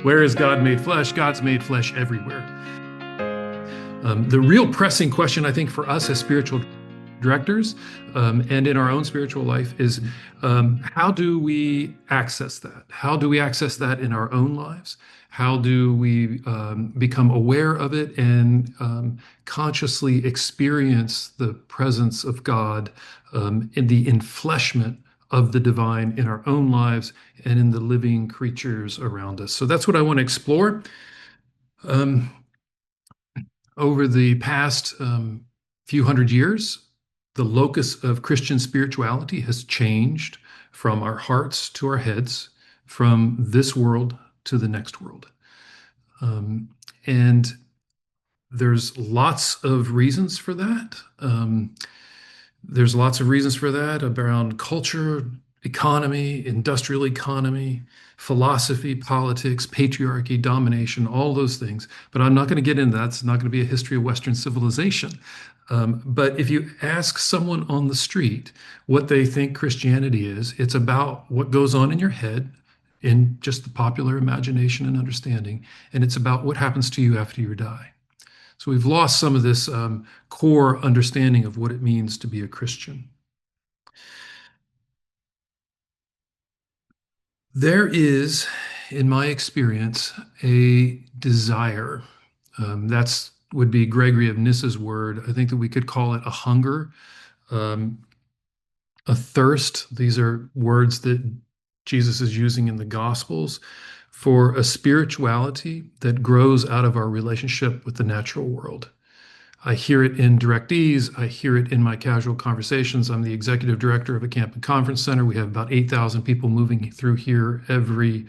Where is God made flesh? God's made flesh everywhere. The real pressing question, I think, for us as spiritual directors and in our own spiritual life is how do we access that? How do we access that in our own lives? How do we become aware of it and consciously experience the presence of God in the enfleshment of the divine in our own lives and in the living creatures around us? So that's what I want to explore. Um, Over the past few hundred years, the locus of Christian spirituality has changed from our hearts to our heads, from this world to the next world. And there's lots of reasons for that. There's lots of reasons for that around culture, economy, industrial economy, philosophy, politics, patriarchy, domination, all those things. But I'm not going to get into that. It's not going to be a history of Western civilization. But if you ask someone on the street what they think Christianity is, it's about what goes on in your head in just the popular imagination and understanding. And it's about what happens to you after you die. So we've lost some of this core understanding of what it means to be a Christian. There is, in my experience, a desire. That's would be Gregory of Nyssa's word. I think that we could call it a hunger, um, a thirst. These are words that Jesus is using in the Gospels for a spirituality that grows out of our relationship with the natural world. I hear it in directees. I hear it in my casual conversations. I'm the executive director of a camp and conference center. We have about 8,000 people moving through here every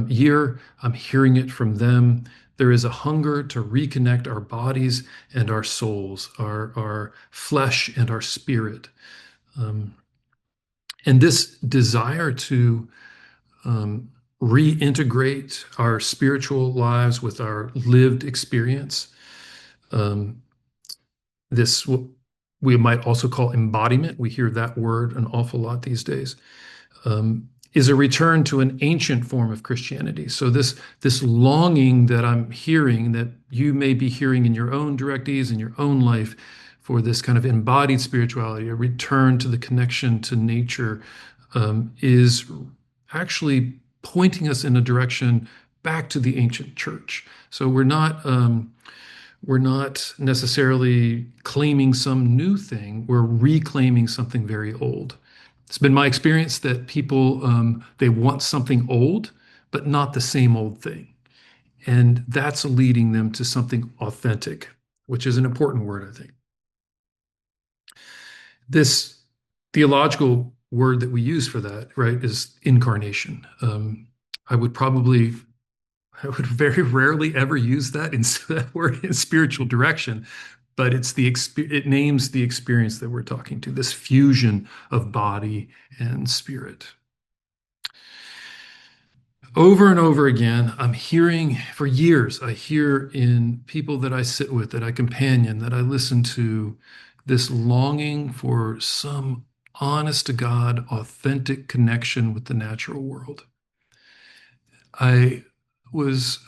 year. I'm hearing it from them. There is a hunger to reconnect our bodies and our souls, our flesh and our spirit. Um, and this desire to reintegrate our spiritual lives with our lived experience. This we might also call embodiment. We hear that word an awful lot these days. Is a return to an ancient form of Christianity. So this longing that I'm hearing, that you may be hearing in your own directees, in your own life, for this kind of embodied spirituality, a return to the connection to nature, is actually pointing us in a direction back to the ancient church. So we're not necessarily claiming some new thing. We're reclaiming something very old. It's been my experience that people, they want something old, but not the same old thing. And that's leading them to something authentic, which is an important word, I think. This theological word that we use for that, right, is incarnation. I would probably I would very rarely ever use that word in spiritual direction, but it names the experience that we're talking to, this fusion of body and spirit. Over and over again, I'm hearing for years, I hear in people that I sit with, that I companion, that I listen to, this longing for some honest to God, authentic connection with the natural world. I was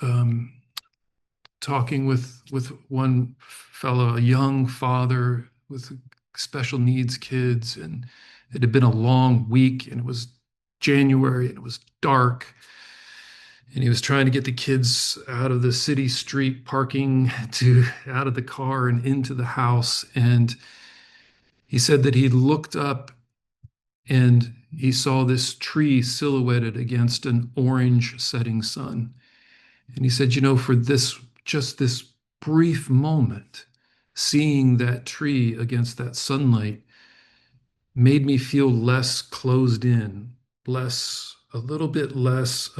talking with one fellow, a young father with special needs kids, and it had been a long week, and it was January, and it was dark, and he was trying to get the kids out of the city street parking to out of the car and into the house. And he said that he looked up and he saw this tree silhouetted against an orange setting sun. And he said, for just this brief moment, seeing that tree against that sunlight made me feel less closed in, a little bit less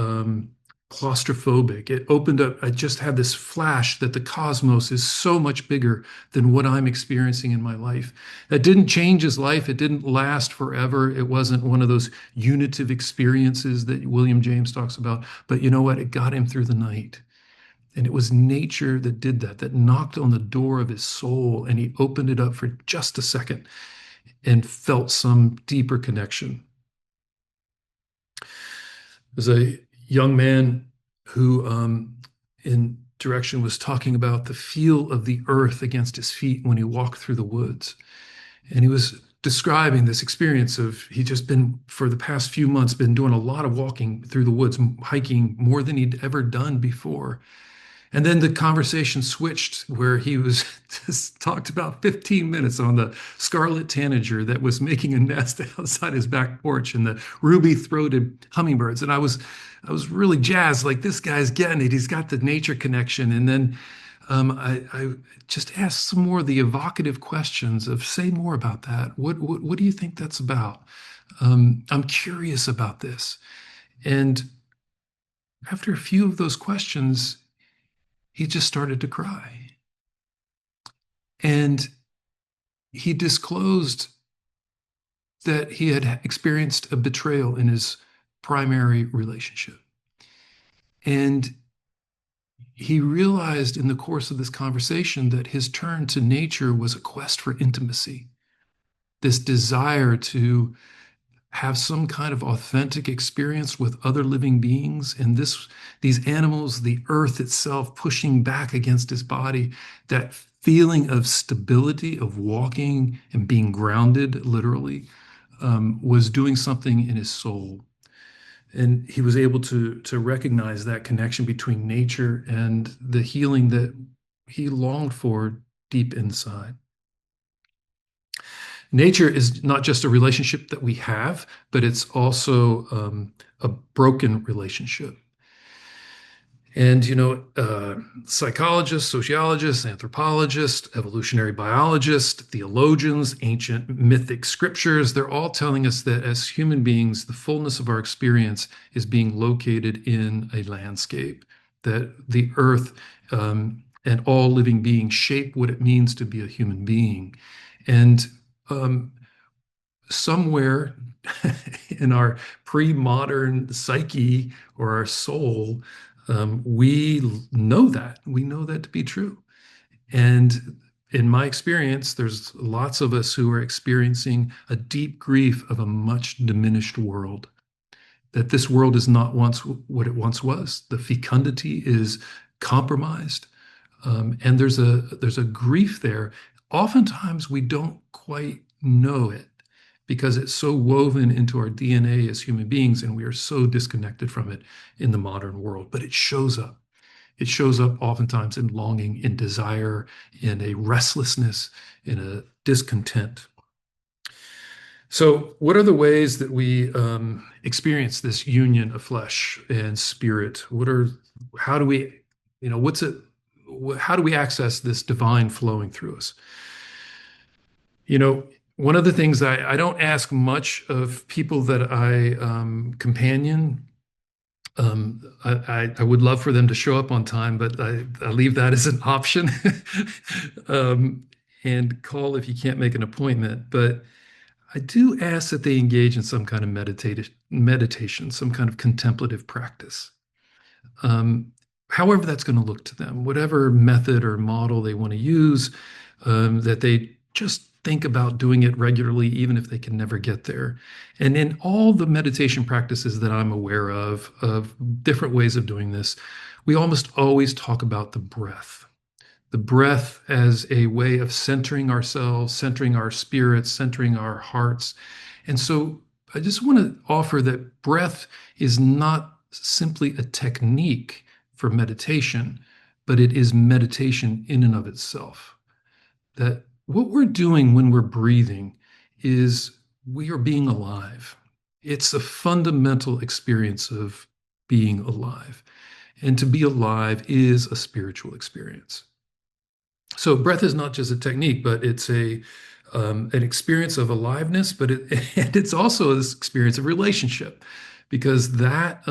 claustrophobic. It opened up, I just had this flash that the cosmos is so much bigger than what I'm experiencing in my life. That didn't change his life. It didn't last forever. It wasn't one of those unitive experiences that William James talks about. But you know what? It got him through the night. And it was nature that did that knocked on the door of his soul, and he opened it up for just a second and felt some deeper connection. There's a young man who in direction was talking about the feel of the earth against his feet when he walked through the woods. And he was describing this experience of he just been for the past few months been doing a lot of walking through the woods, hiking more than he'd ever done before. And then the conversation switched where he was just talked about 15 minutes on the scarlet tanager that was making a nest outside his back porch and the ruby-throated hummingbirds. And I was really jazzed, like this guy's getting it. He's got the nature connection. And then I just asked some more of the evocative questions of say more about that. What do you think that's about? I'm curious about this. And after a few of those questions, he just started to cry. And he disclosed that he had experienced a betrayal in his primary relationship. And he realized in the course of this conversation that his turn to nature was a quest for intimacy, this desire to have some kind of authentic experience with other living beings, and these animals, the earth itself pushing back against his body, that feeling of stability of walking and being grounded literally, was doing something in his soul. And he was able to recognize that connection between nature and the healing that he longed for deep inside. Nature is not just a relationship that we have, but it's also a broken relationship. And, psychologists, sociologists, anthropologists, evolutionary biologists, theologians, ancient mythic scriptures, they're all telling us that as human beings, the fullness of our experience is being located in a landscape, that the earth and all living beings shape what it means to be a human being. And somewhere in our pre-modern psyche or our soul, we know that. We know that to be true. And in my experience, there's lots of us who are experiencing a deep grief of a much diminished world, that this world is not once what it once was. The fecundity is compromised. And there's a grief there. Oftentimes we don't quite know it because it's so woven into our DNA as human beings, and we are so disconnected from it in the modern world. But it shows up. It shows up oftentimes in longing, in desire, in a restlessness, in a discontent. So, what are the ways that we experience this union of flesh and spirit? How do we, what's it? How do we access this divine flowing through us? One of the things I don't ask much of people that I companion. I would love for them to show up on time, but I leave that as an option. And call if you can't make an appointment. But I do ask that they engage in some kind of meditation, some kind of contemplative practice. However that's going to look to them, whatever method or model they want to use, that they just think about doing it regularly, even if they can never get there. And in all the meditation practices that I'm aware of different ways of doing this, we almost always talk about the breath as a way of centering ourselves, centering our spirits, centering our hearts. And so I just want to offer that breath is not simply a technique for meditation, but it is meditation in and of itself. That what we're doing when we're breathing is we are being alive. It's a fundamental experience of being alive. And to be alive is a spiritual experience. So breath is not just a technique, but it's an experience of aliveness, but and it's also this experience of relationship, because that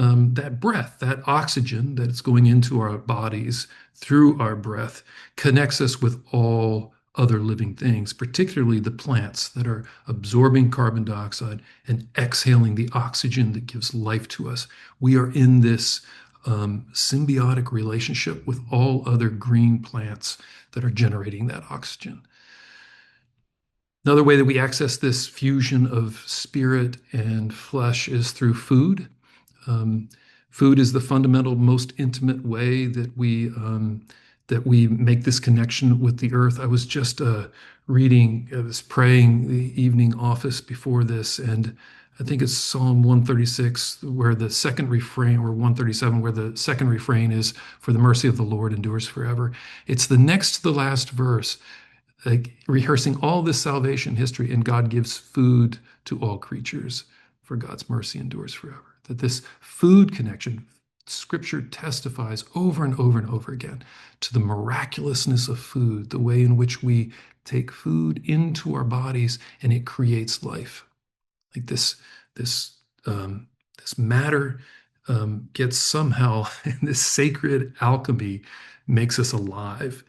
breath, that oxygen that's going into our bodies through our breath, connects us with all other living things, particularly the plants that are absorbing carbon dioxide and exhaling the oxygen that gives life to us. We are in this symbiotic relationship with all other green plants that are generating that oxygen. Another way that we access this fusion of spirit and flesh is through food. Food is the fundamental, most intimate way that we make this connection with the earth. I was just reading, I was praying the evening office before this, and I think it's Psalm 136, where the second refrain, or 137, where the second refrain is, "For the mercy of the Lord endures forever." It's the next to the last verse, like rehearsing all this salvation history, and God gives food to all creatures, for God's mercy endures forever. That this food connection, Scripture testifies over and over and over again to the miraculousness of food, the way in which we take food into our bodies and it creates life. Like this, this matter gets somehow, this sacred alchemy makes us alive.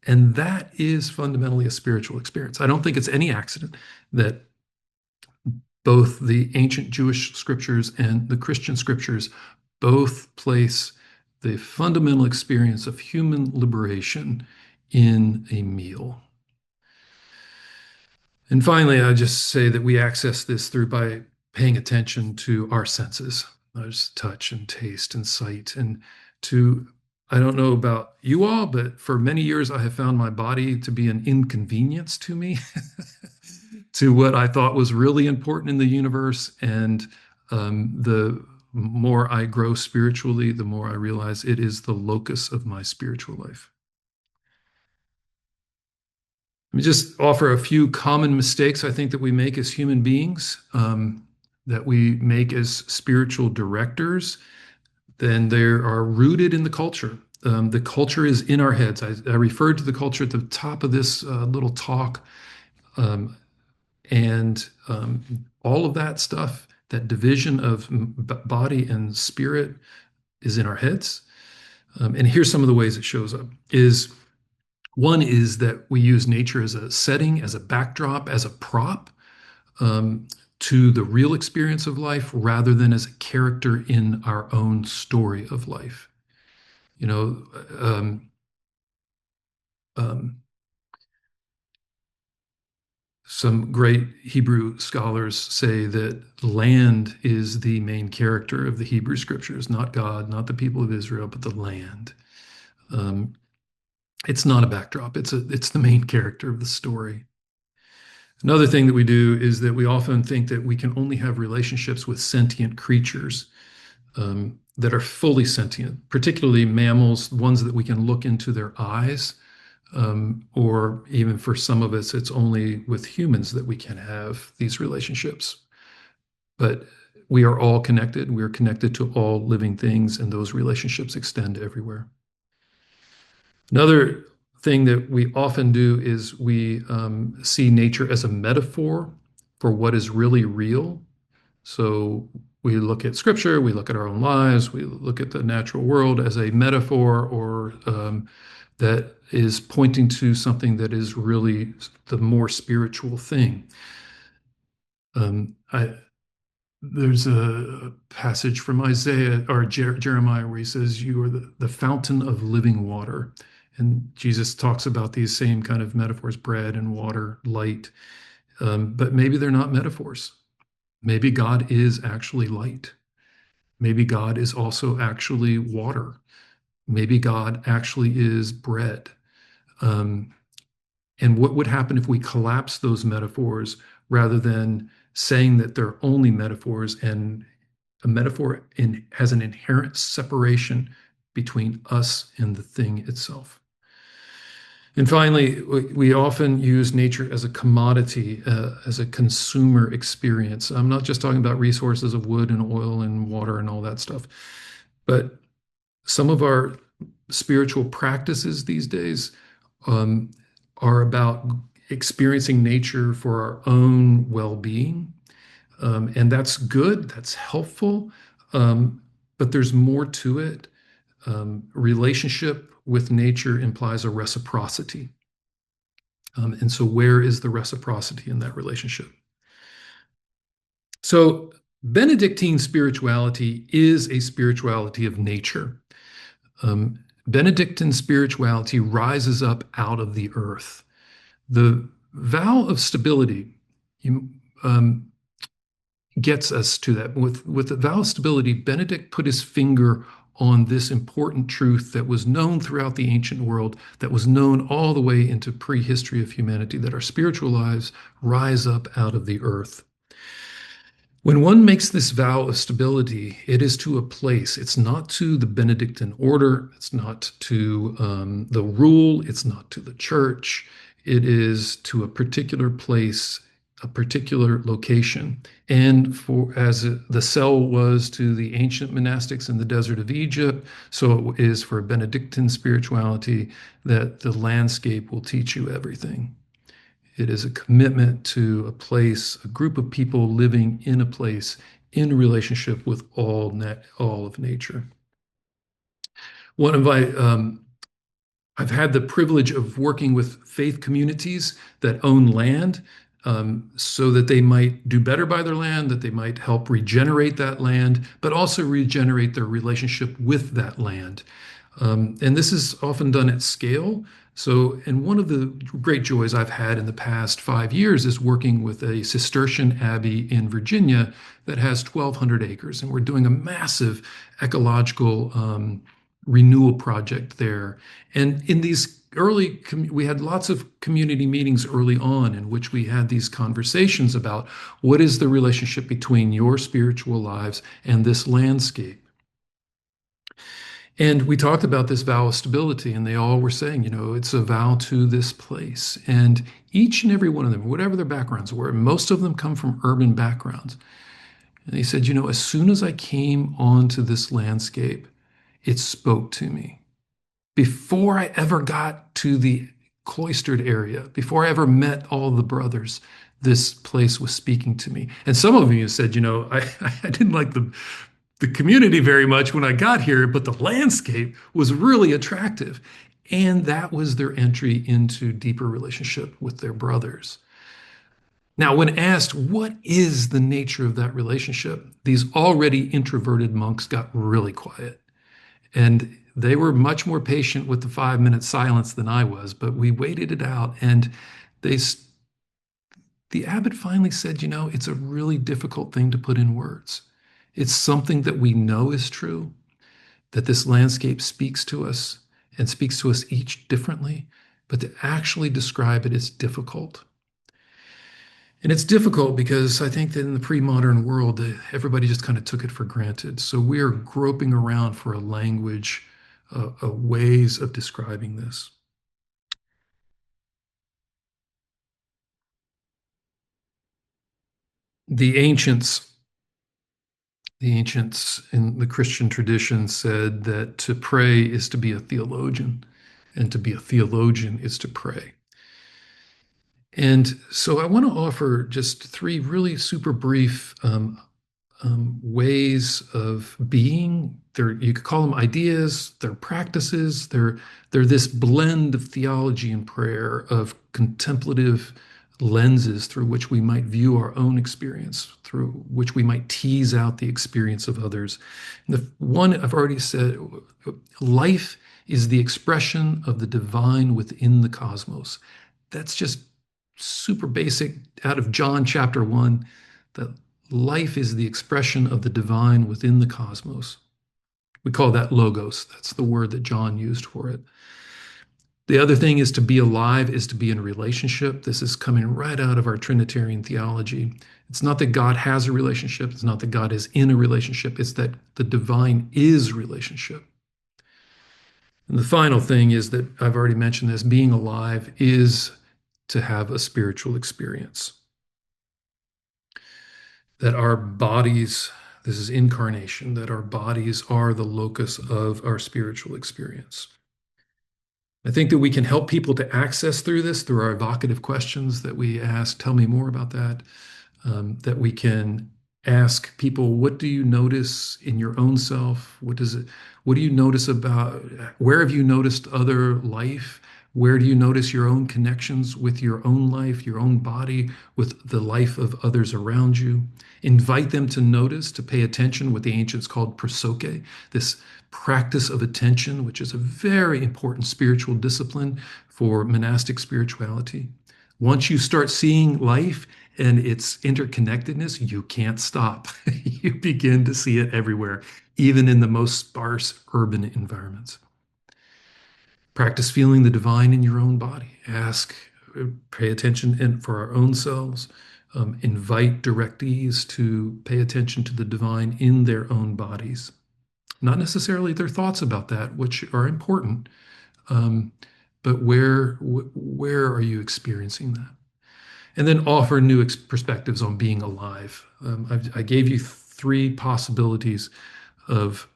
And that is fundamentally a spiritual experience. I don't think it's any accident that both the ancient Jewish scriptures and the Christian scriptures both place the fundamental experience of human liberation in a meal. And finally, I just say that we access this through by paying attention to our senses, there's touch and taste and sight. And to, I don't know about you all, but for many years I have found my body to be an inconvenience to me, to what I thought was really important in the universe. And the more I grow spiritually, the more I realize it is the locus of my spiritual life. Let me just offer a few common mistakes I think that we make as human beings, that we make as spiritual directors. Then they are rooted in the culture. The culture is in our heads. I referred to the culture at the top of this little talk. And all of that stuff, that division of body and spirit is in our heads. And here's some of the ways it shows up. One is that we use nature as a setting, as a backdrop, as a prop to the real experience of life rather than as a character in our own story of life. You know, some great Hebrew scholars say that land is the main character of the Hebrew scriptures, not God, not the people of Israel, but the land. It's not a backdrop. It's the main character of the story. Another thing that we do is that we often think that we can only have relationships with sentient creatures that are fully sentient, particularly mammals, ones that we can look into their eyes, or even for some of us, it's only with humans that we can have these relationships. But we are all connected. We are connected to all living things, and those relationships extend everywhere. Another thing that we often do is we see nature as a metaphor for what is really real. So we look at scripture, we look at our own lives, we look at the natural world as a metaphor or that is pointing to something that is really the more spiritual thing. There's a passage from Isaiah or Jeremiah where he says, "You are the fountain of living water." And Jesus talks about these same kind of metaphors, bread and water, light. But maybe they're not metaphors. Maybe God is actually light. Maybe God is also actually water. Maybe God actually is bread. And what would happen if we collapse those metaphors rather than saying that they're only metaphors, and a metaphor has an inherent separation between us and the thing itself? And finally, we often use nature as a commodity, as a consumer experience. I'm not just talking about resources of wood and oil and water and all that stuff, but some of our spiritual practices these days are about experiencing nature for our own well-being. And that's good, that's helpful, but there's more to it. Relationship with nature implies a reciprocity. And so where is the reciprocity in that relationship? So Benedictine spirituality is a spirituality of nature. Benedictine spirituality rises up out of the earth. The vow of stability, gets us to that. With the vow of stability, Benedict put his finger on this important truth that was known throughout the ancient world, that was known all the way into prehistory of humanity, that our spiritual lives rise up out of the earth. When one makes this vow of stability, it is to a place. It's not to the Benedictine order. It's not to the rule. It's not to the church. It is to a particular place, a particular location. And for as the cell was to the ancient monastics in the desert of Egypt, so it is for Benedictine spirituality that the landscape will teach you everything. It is a commitment to a place, a group of people living in a place in relationship with all of nature. One of my, I've had the privilege of working with faith communities that own land, so that they might do better by their land, that they might help regenerate that land, but also regenerate their relationship with that land. And this is often done at scale. So, and one of the great joys I've had in the past 5 years is working with a Cistercian abbey in Virginia that has 1,200 acres. And we're doing a massive ecological renewal project there. And in these we had lots of community meetings early on in which we had these conversations about what is the relationship between your spiritual lives and this landscape. And we talked about this vow of stability, and they all were saying, it's a vow to this place. And each and every one of them, whatever their backgrounds were, most of them come from urban backgrounds. And they said, as soon as I came onto this landscape, it spoke to me. Before I ever got to the cloistered area, before I ever met all the brothers, this place was speaking to me. And some of you said, I didn't like the community very much when I got here, but the landscape was really attractive. And that was their entry into deeper relationship with their brothers. Now, when asked what is the nature of that relationship, these already introverted monks got really quiet. And they were much more patient with the 5-minute silence than I was, but we waited it out. And the abbot finally said, it's a really difficult thing to put in words. It's something that we know is true, that this landscape speaks to us and speaks to us each differently, but to actually describe it is difficult. And it's difficult because I think that in the pre-modern world, everybody just kind of took it for granted. So we are groping around for a language, ways of describing this. The ancients in the Christian tradition said that to pray is to be a theologian, and to be a theologian is to pray. And so I want to offer just 3 really super brief ways of being. You could call them ideas, they're practices, they're this blend of theology and prayer, of contemplative lenses through which we might view our own experience, through which we might tease out the experience of others. And the one I've already said, life is the expression of the divine within the cosmos. That's just super basic out of John chapter 1, that life is the expression of the divine within the cosmos. We call that logos. That's the word that John used for it. The other thing is to be alive is to be in a relationship. This is coming right out of our Trinitarian theology. It's not that God has a relationship. It's not that God is in a relationship. It's that the divine is relationship. And the final thing is that I've already mentioned this, being alive is to have a spiritual experience. That our bodies, this is incarnation, that our bodies are the locus of our spiritual experience. I think that we can help people to access through this, through our evocative questions that we ask, tell me more about that, that we can ask people, what do you notice in your own self? What do you notice about, where have you noticed other life? Where do you notice your own connections with your own life, your own body, with the life of others around you? Invite them to notice, to pay attention, what the ancients called prosoche, this practice of attention, which is a very important spiritual discipline for monastic spirituality. Once you start seeing life and its interconnectedness, you can't stop. You begin to see it everywhere, even in the most sparse urban environments. Practice feeling the divine in your own body. Pay attention for our own selves. Invite directees to pay attention to the divine in their own bodies. Not necessarily their thoughts about that, which are important, but where are you experiencing that? And then offer new perspectives on being alive. I gave you 3 possibilities of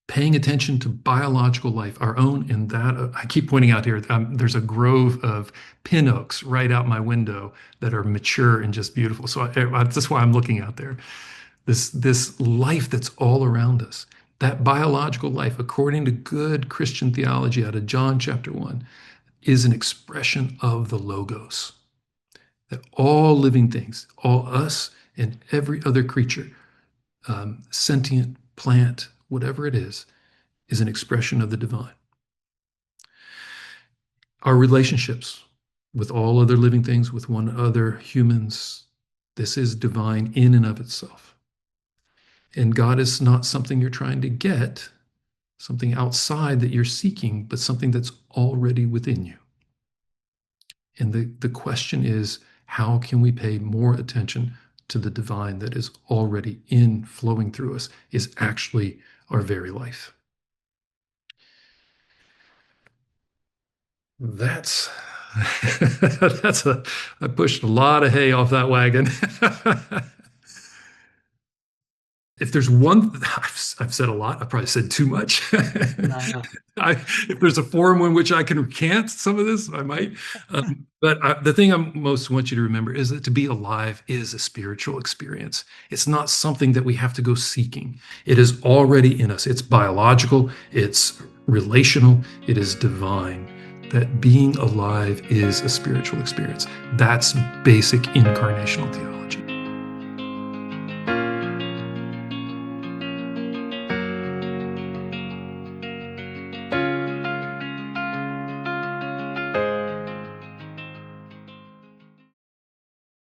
paying attention to biological life, our own and that. I keep pointing out here, there's a grove of pin oaks right out my window that are mature and just beautiful. So that's why I'm looking out there. This life that's all around us, that biological life, according to good Christian theology out of John chapter 1, is an expression of the Logos. That all living things, all us and every other creature, sentient, plant, whatever it is an expression of the divine. Our relationships with all other living things, with one other, humans, this is divine in and of itself. And God is not something you're trying to get, something outside that you're seeking, but something that's already within you. And the question is, how can we pay more attention to the divine that is already flowing through us, is actually our very life? That's I pushed a lot of hay off that wagon. If there's one, I've said a lot. I probably said too much. If there's a forum in which I can recant some of this, I might. But the thing I most want you to remember is that to be alive is a spiritual experience. It's not something that we have to go seeking. It is already in us. It's biological, it's relational, it is divine. That being alive is a spiritual experience. That's basic incarnational theology.